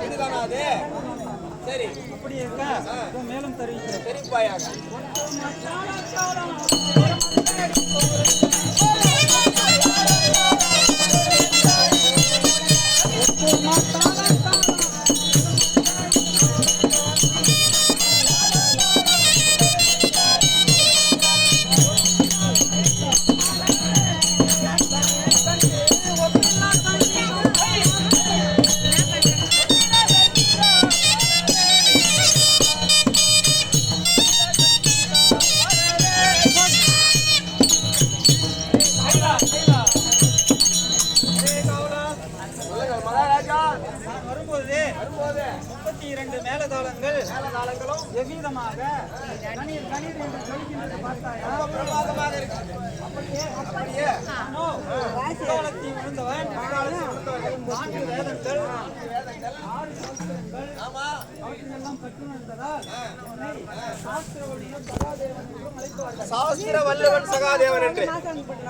இதுதானா அது? சரி, அப்படி இருக்க மேலும் தெரிவிக்கிறேன். தெரிவிப்பாயாக. வரும்போது 32 மேலதாளங்களும் எவ்விதமாக கணீர் கணீர் என்று சொல்கின்றது பார்த்தாயா? பிரமாதமாக இருக்கிறது. அப்படியே காலத்தை விழுந்தவன் 4 வேதங்கள் 6 சாஸ்திரங்கள் அவற்றையெல்லாம் கற்றுணர்ந்ததால் சாஸ்திர வல்லுவன் சகாதேவன் என்றும் அழைப்பார்கள். சாஸ்திர வல்லுவன் சகாதேவன் என்று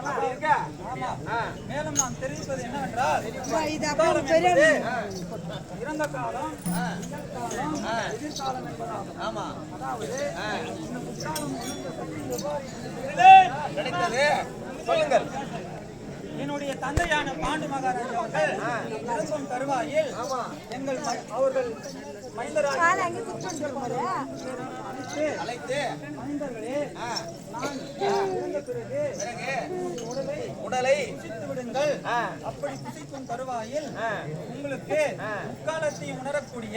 அப்படி இருக்க. மேலும் நான் தெரிவிப்பது என்னவென்றால் இறந்த காலம் எதிர்காலம் என்பதாகும். ஆமா, அதாவது இந்த புத்தாலம் கிடைத்தது. சொல்லுங்கள். என்னுடைய தந்தையான பாண்டு மகாராஜா அவர்கள் இறக்கும் தருவாயில் அவர்கள் அழைத்து மைந்தர்களே, நான் இறந்த பிறகு உடலை புசித்து விடுங்கள். அப்படி புசிக்கும் தருவாயில் உங்களுக்கு முக்காலத்தையும் உணரக்கூடிய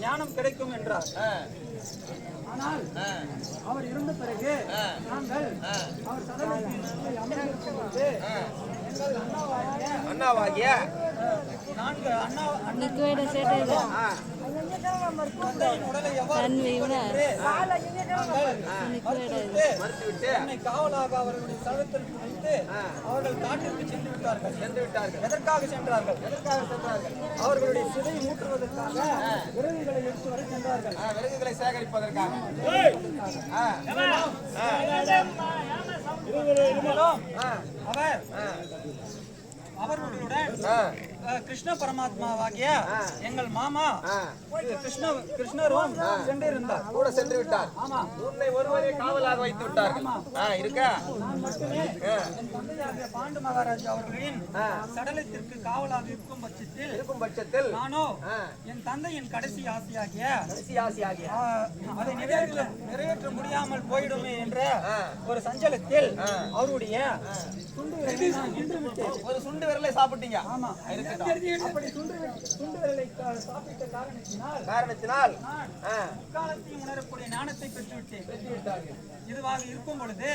ஞானம் கிடைக்கும் என்றார். ஆனால் அவர் இருந்த பிறகு நாங்கள் அவர் சதவீதத்தில் அமர்ந்திருக்கும் போது எங்கள் அண்ணாவாகிய 4 உடலை என்னை காவலாக அவர்களுடைய சதத்தில் வைத்து அவர்கள் காட்டிற்கு சென்று விட்டார்கள். எதற்காக சென்றார்கள்? அவர்களுடைய சிதை மூட்டுவதற்காக விறகுகளை எடுத்து வரை சென்றார்கள். விறகுகளை சேகரிப்பதற்காக. அவர்களுடன் கிருஷ்ண பரமாத்மாவாகிய எங்கள் மாமா கிருஷ்ணரும் சென்றிருந்தார். கூட சென்று விட்டார். ஆமா, உன்னை ஒருவரே காவலாக வைத்து விட்டார்கள். நான் மட்டுமே என் தந்தையாகிய பாண்டு மகாராஜா அவர்களின் சடலத்திற்கு காவலாக இருக்கும் பட்சத்தில் நானோ என் தந்தையின் கடைசி ஆசையாகிய அதை நிறைவேற்ற முடியாமல் போயிடுமே என்ற ஒரு சஞ்சலத்தில் அவருடைய ஒரு சுண்டு விரலை சாப்பிட்டீங்க. ஆமா, அப்படி சுண்டு விரலை சாப்பிட்ட காரணத்தினால் காலத்தையும் உணரக்கூடிய ஞானத்தை பெற்றுவிட்டார்கள். இதுவாக இருக்கும் பொழுது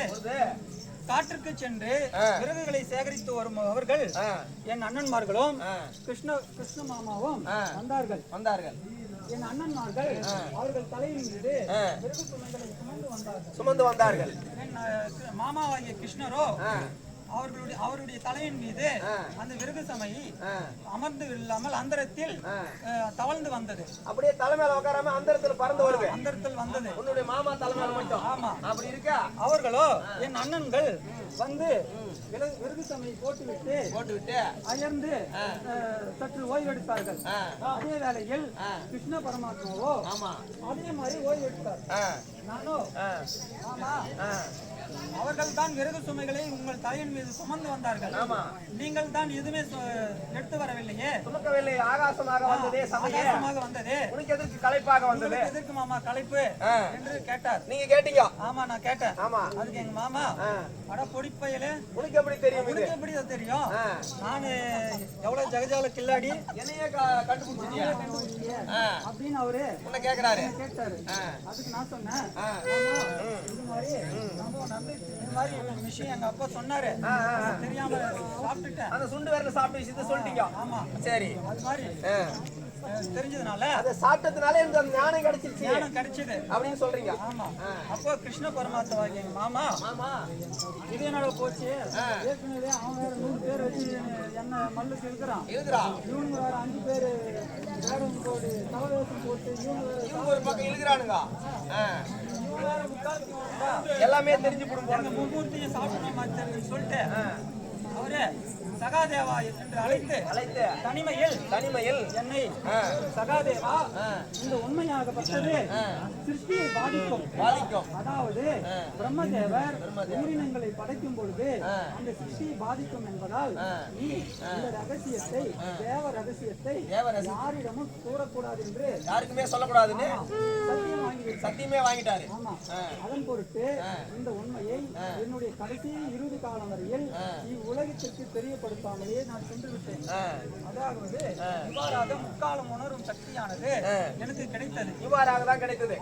காற்றுக்கு சென்று விறகுகளை சேகரித்து வரும் அவர்கள் என் அண்ணன்மார்களும் கிருஷ்ண மாமாவும் வந்தார்கள். என் அண்ணன்மார்கள் அவர்கள் தலையின் மீது விறகு சுமைகளை சுமந்து வந்தார்கள். என் மாமாவாகிய கிருஷ்ணரோ அவருடைய தலையின் மீது அந்த விறகு சமையை அமர்ந்து இல்லாமல் அந்தரத்தில் தவழ்ந்து வந்தது. அப்படியே தலைமையில உட்காராம அந்தரத்தில் பறந்து வருது. அந்தரத்தில் வந்தது உன்னுடைய மாமா தலைமையில மட்டும். ஆமா, அப்படி இருக்க அவர்களோ என் அண்ணன்கள் வந்து விறகு சமையை போட்டுவிட்டு அயர்ந்து சற்று ஓய்வெடுத்தார்கள். அதே வேளையில் கிருஷ்ண பரமாத்மாவோ அதே மாதிரி ஓய்வெடுத்தார். நானோ அவர்கள் தான் விறகு சுமைகளை உங்கள் தலையின் மீது சுமந்து வந்தார்கள். நீங்கள் தான் எதுவுமே எடுத்து வரவில்லையே. சுமக்கவில்லை. ஆகாசமாக வந்ததே. உனக்கு எதற்கு களைப்பாக வந்தது? எதற்கு மாமா களைப்பு என்று கேட்டார். நீங்க கேட்டீங்க? ஆமா, நான் கேட்டேன். ஆமா, அதுக்கு எங்க மாமா அட பொடிப்பையிலே உனக்கு எப்படி தெரியும்? உனக்கு எப்படி தெரியும்? நானு எவ்வளவு ஜகஜால கில்லாடி என்னையே கண்டுபிடிச்சிட்டியா அப்படின்னு அவரு உன்னை கேட்டாரு. அதுக்கு நான் சொன்னேன், இது மாதிரி விஷயம் எங்க அப்பா சொன்னாரு, தெரியாம சாப்பிட்டுட்டேன். அந்த சுண்டு விரல சாப்பிட்ட விஷயத்தை சொல்லிட்டீங்க. ஆமா, சரி. அது மாதிரி தெரிஞ்சதுனால அதை சாப்பிட்டதுனால இந்த ஞானம் கிடைச்சிது அப்படின்னு சொல்றீங்க. ஆமா, அப்போ கிருஷ்ண பரமாத்மா எங்க மாமா இது என்னோட போச்சு. ஏற்கனவே அவன் வேற 100 பேர் வச்சு என்ன மல்லுக்கு இருக்கிறான். இவங்க வேற 5 பேரு வேடம் போட்டு தவவேசம் போட்டு இவங்க ஒரு பக்கம் இழுக்கிறானுங்க. எல்லாமே தெரிஞ்சு மும்மூர்த்தியை சாப்பிடணும் சொல்லிட்டு அவர் ஒரு சகாதேவா என்று அழைத்து தனிமையில் என்னை சகாதேவா இந்த உண்மையாகப்பட்டது சிருஷ்டியை பாதிக்கும். அதாவது பிரம்மதேவர் உயிரினங்களை படைக்கும் பொழுது அந்த சிருஷ்டியை பாதிக்கும் என்பதால் நீ இந்த ரகசியத்தை தேவ ரகசியத்தை யாரிடமும் கூறக்கூடாது என்று யாருக்குமே சொல்லக்கூடாதுன்னு சத்தியமே வாங்கிட்டாரு. அதன் பொருட்டு இந்த உண்மையை என்னுடைய கடைசி இறுதி காலம் வரையில் இவ்வுலகத்திற்கு தெரியப்படுத்தாமலே நான் சென்று விட்டேன். அதாவது இவ்வாறாக முக்காலம் உணரும் சக்தியானது எனக்கு கிடைத்தது. இவ்வாறாக தான் கிடைத்தது.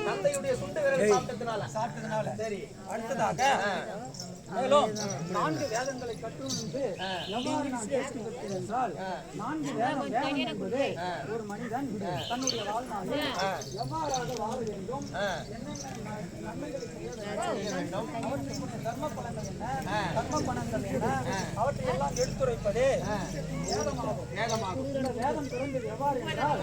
தந்தையுடைய சுண்டு விரல் சாப்பிட்டதுனால. சரி, அடுத்ததாக மேலும் 4 வேதங்களை கற்றுணர்ந்து எவ்வாறு நான் தேர்ச்சி பெற்றேன் என்றால் 4 வேதம் என்பது ஒரு மனிதன் தன்னுடைய வாழ்நாளில் எவ்வாறாக வாழ வேண்டும், என்னென்ன நன்மைகளை செய்ய வேண்டும், அவற்றுக்குரிய தர்ம பலன்கள் என்ன, கர்ம பலன்கள் என்ன, அவற்றை எல்லாம் எடுத்துரைப்பது வேதமாகும். இந்த வேதம் பிறந்தது எவ்வாறு என்றால்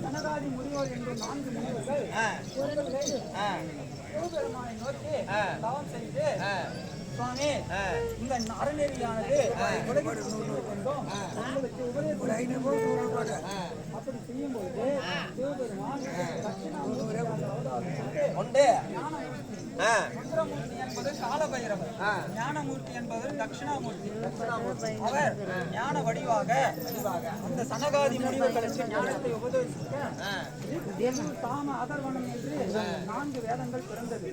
கனகாதி முனிவர் என்று 4 முனிவர்கள் சிவபெருமானை நோக்கி தவம் செய்து சுவாமி இந்த அறநெறியானது உலகிற்கு வேண்டும் உங்களுக்கு உபதேசம் அப்படி செய்யும் பொழுது சிவபெருமான் மந்திரமூர்த்தி என்பது காலபைரவர், ஞானமூர்த்தி என்பது தட்சிணாமூர்த்தி. அவர் ஞான வடிவாக அந்த சனகாதி முனிவர்களுக்கு ஞானத்தை உபதேசிக்க சாம அதர்வனம் என்று 4 வேதங்கள் பிறந்தது.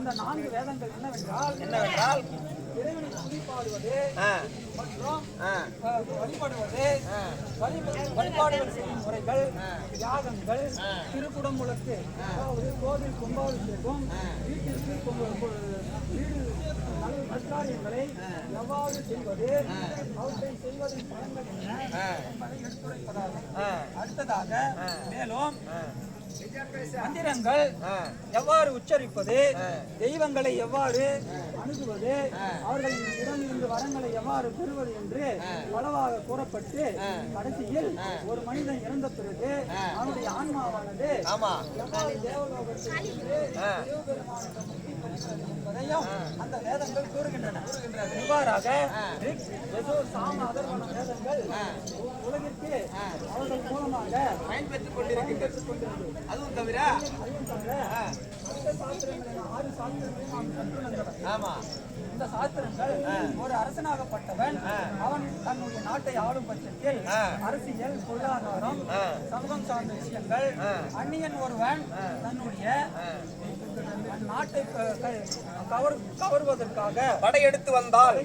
இந்த 4 வேதங்கள் என்னவென்றால் இறைவனை துதிப்பாடுவது மற்றும் வழிபடுவது, வழிபாடுகள் செய்யும் முறைகள், யாகங்கள், திருக்குடமுழுக்கு, அதாவது கோவில் கும்பாபிஷேகம், வீட்டிற்கு வீடு நற்காரியங்களை எவ்வாறு செய்வது, அவற்றை செய்வதின் பலன்கள் என்ன என்பதை எடுத்துரைப்பதாகும். அடுத்ததாக மேலும் மந்திரங்கள் எவ்வாறு உச்சரிப்பது, தெய்வங்களை எவ்வாறு அணுகுவது, அவர்களிடமிருந்து வரங்களை எவ்வாறு பெறுவது என்று பலவாக கூறப்பட்டு கடைசியில் ஒரு மனிதன் இறந்த பிறகு அவனுடைய ஆன்மாவானது எவ்வாறு தேவலோகத்தில் என்பதையும் அந்த வேதங்கள் கூறுகின்றன. இவ்வாறாக சாம அதர்வன வேதங்கள் உலகிற்கு அவர்கள் மூலமாக பயன்பெற்றுக் கொண்டிருக்கின்றது. அதுவும் தவிர 6 சாஸ்திரங்களை நாம் கற்றுணர்ந்தவர். இந்த சாஸ்திரங்கள் ஒரு அரசனாகப்பட்டவன் அவன் தன்னுடைய நாட்டை ஆளும் பட்சத்தில் அரசியல், பொருளாதாரம், சமூகம் சார்ந்த விஷயங்கள், அந்நியன் ஒருவன் தன்னுடைய நாட்டை கவர்வதற்காக படையெடுத்து வந்தால்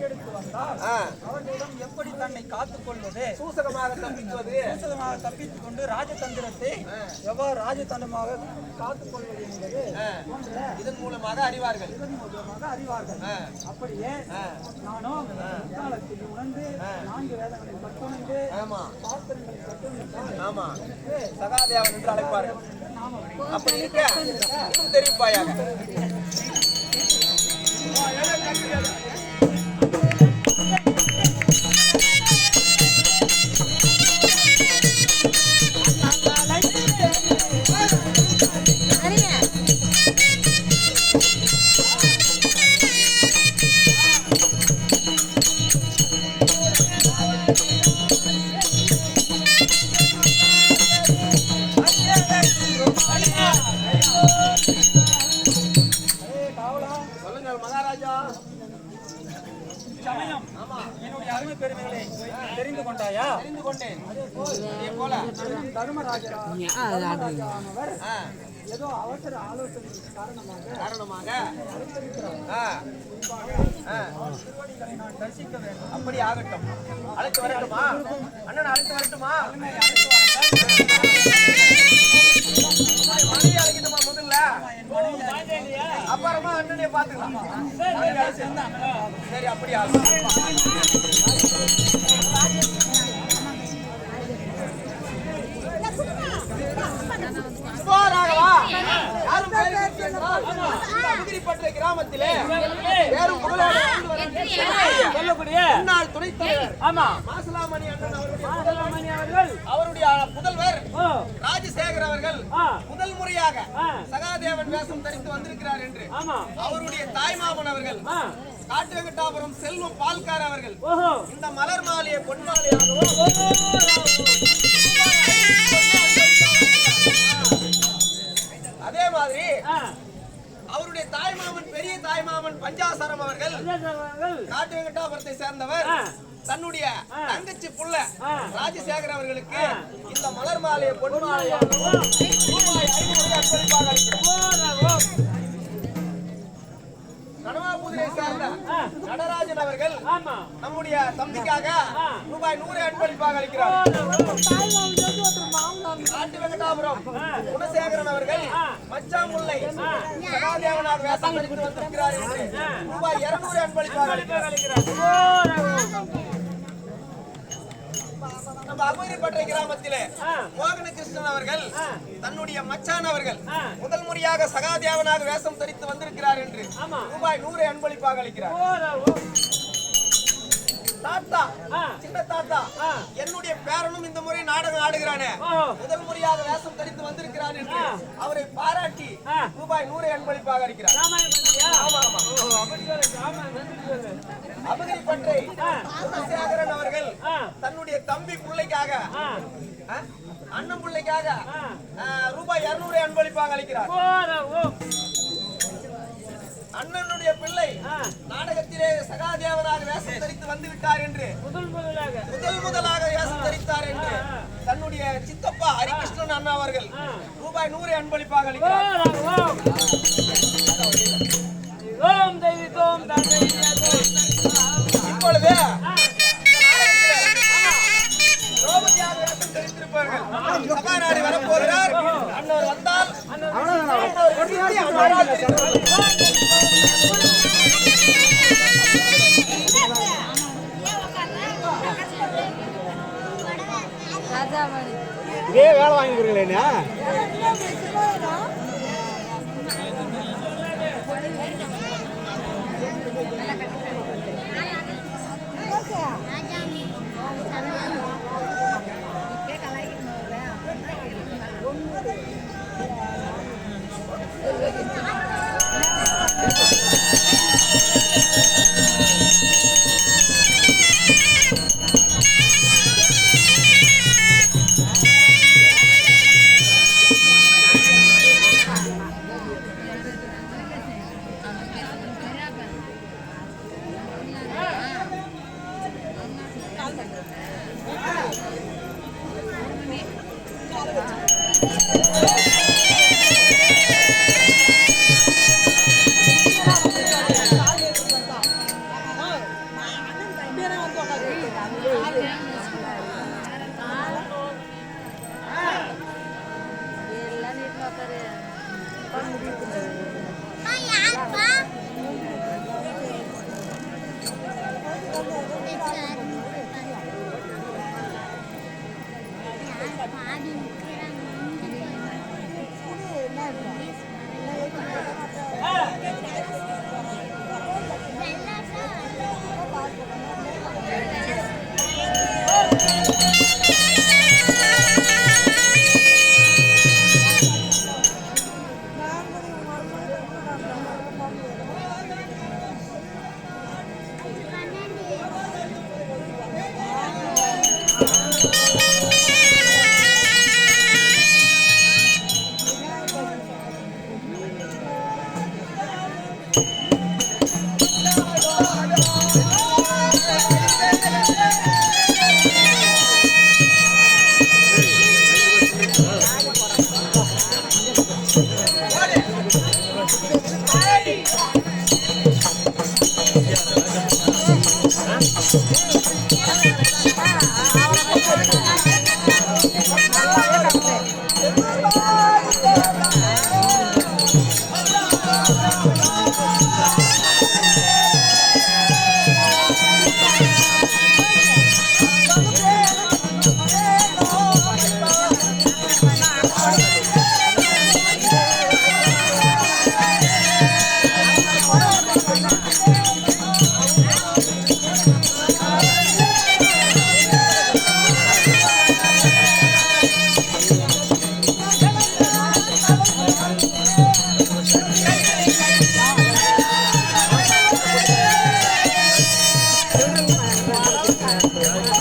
அவர்களிடம் எப்படி தன்னை காத்துக் கொள்வது, சூசகமாக தப்பித்துக் கொண்டு ராஜதந்திரத்தை எவ்வாறு ராஜதந்திரமாக காத்துக் கொள்வது என்பது இதன் மூலமாக அறிவார்கள். அப்படியே நானும் காலத்தில் உணர்ந்து 4 வேதங்களை கற்றுணர்ந்து சாஸ்திரங்களை கற்றுணர்ந்து சகாதேவன் என்று அழைப்பார்கள். அப்படி இருக்க இன்னும் தெரிவிப்பாயாக. என்னுடைய அருமை பெருமைகளை தெரிந்து கொண்டாயா? தெரிந்து கொண்டேன். தர்மராஜானவர் ஏதோ அவசர ஆலோசனை காரணமாக திருவடிகளை நான் தரிசிக்க வேண்டும். அப்படி ஆகட்டும். அழைத்து வரட்டுமா? அண்ணன் அழைத்து வரட்டுமா? மனைவி அழைக்கட்டுமா முதல்ல? அப்புறமா அண்ணனே பாத்துக்கலாம். சரி, அப்படி ஆகும். கிராமத்திலே சொல்லக்கூடிய முன்னாள் துணைத் தலைவர் ஆமா மாசிலாமணி அண்ணன் மாசிலாமணி அவர்கள் அவருடைய புதல்வர் ஓ ராஜசேகர் அவர்கள் ஆ முதல் முறையாக ஆ சகாதேவன் வேஷம் தரித்து வந்திருக்கிறார் என்று ஆமா அவருடைய தாய்மாமன் அவர்கள் ஆ காட்டுவெங்கட்டாபுரம் செல்வம் பால்கார் அவர்கள் ஓஹோ இந்த மலர் மாலையை பொன் மாலையாகவும் அதே மாதிரி அவருடைய தாய்மாமன் பெரிய தாய்மாமன் பஞ்சாசரம் அவர்கள் காட்டுவெங்கட்டாபுரத்தை சேர்ந்தவர் தன்னுடைய தங்கச்சி புள்ள ராஜசேகர் அவர்களுக்கு இந்த மலர் மாலையை பொன் மாலையாகவும் ரூபாய் 500 அன்பளிப்பாக அளிக்கிறார். கனவாபுதிரை சேர்ந்த நடராஜன் அவர்கள் நம்முடைய தம்பிக்காக ரூபாய் 100 அன்பளிப்பாக அளிக்கிறார். காட்டு வெங்கடாபுரம் குணசேகரன் அவர்கள் மச்சாமுல்லை சகாதேவனாக வேஷம் தரித்து வந்திருக்கிறார் என்று ரூபாய் 200 அன்பளிப்பாக அளிக்கிறார். நம்ம அமரிப்பட்டை கிராமத்திலே மோகன கிருஷ்ணன் அவர்கள் தன்னுடைய மச்சான் அவர்கள் முதல் முறையாக சகாதேவனாக வேஷம் தரித்து வந்திருக்கிறார் என்று ரூபாய் 100 அன்பளிப்பாக அளிக்கிறார். தாத்தா சின்ன தாத்தா என்னுடைய பேரனும் இந்த முறை நாடகம் ஆடுகிறானே முதல் முறையாக வேஷம் தரித்து வந்திருக்கிறார் என்று அவரை பாராட்டி ரூபாய் 100 அன்பளிப்பாக அளிக்கிறார். அமரிப்பட்டை குணசேகரன் அவர்கள் தன்னுடைய தம்பி பிள்ளைக்காக அண்ணன் பிள்ளைக்காக ரூபாய் 200 அன்பளிப்பாக அளிக்கிறார். அண்ணனுடைய பிள்ளை நாடகத்திலே சகாதேவனாக வேஷம் தரித்து வந்து விட்டார் என்று முதலாக வேஷம் தரித்தார் என்று தன்னுடைய சித்தப்பா ஹரிகிருஷ்ணன் அண்ணா அவர்கள் ரூபாய் 100 அன்பளிப்பாக அளிக்கிறார். இப்பொழுது திரௌபதியாக வேஷம் தரித்திருப்பார்கள். சபாநாடி வரப்போகிறார். அண்ணவர் வந்தால் இதே வேலை வாங்கிக்கிறீங்களா? Hey! அவனே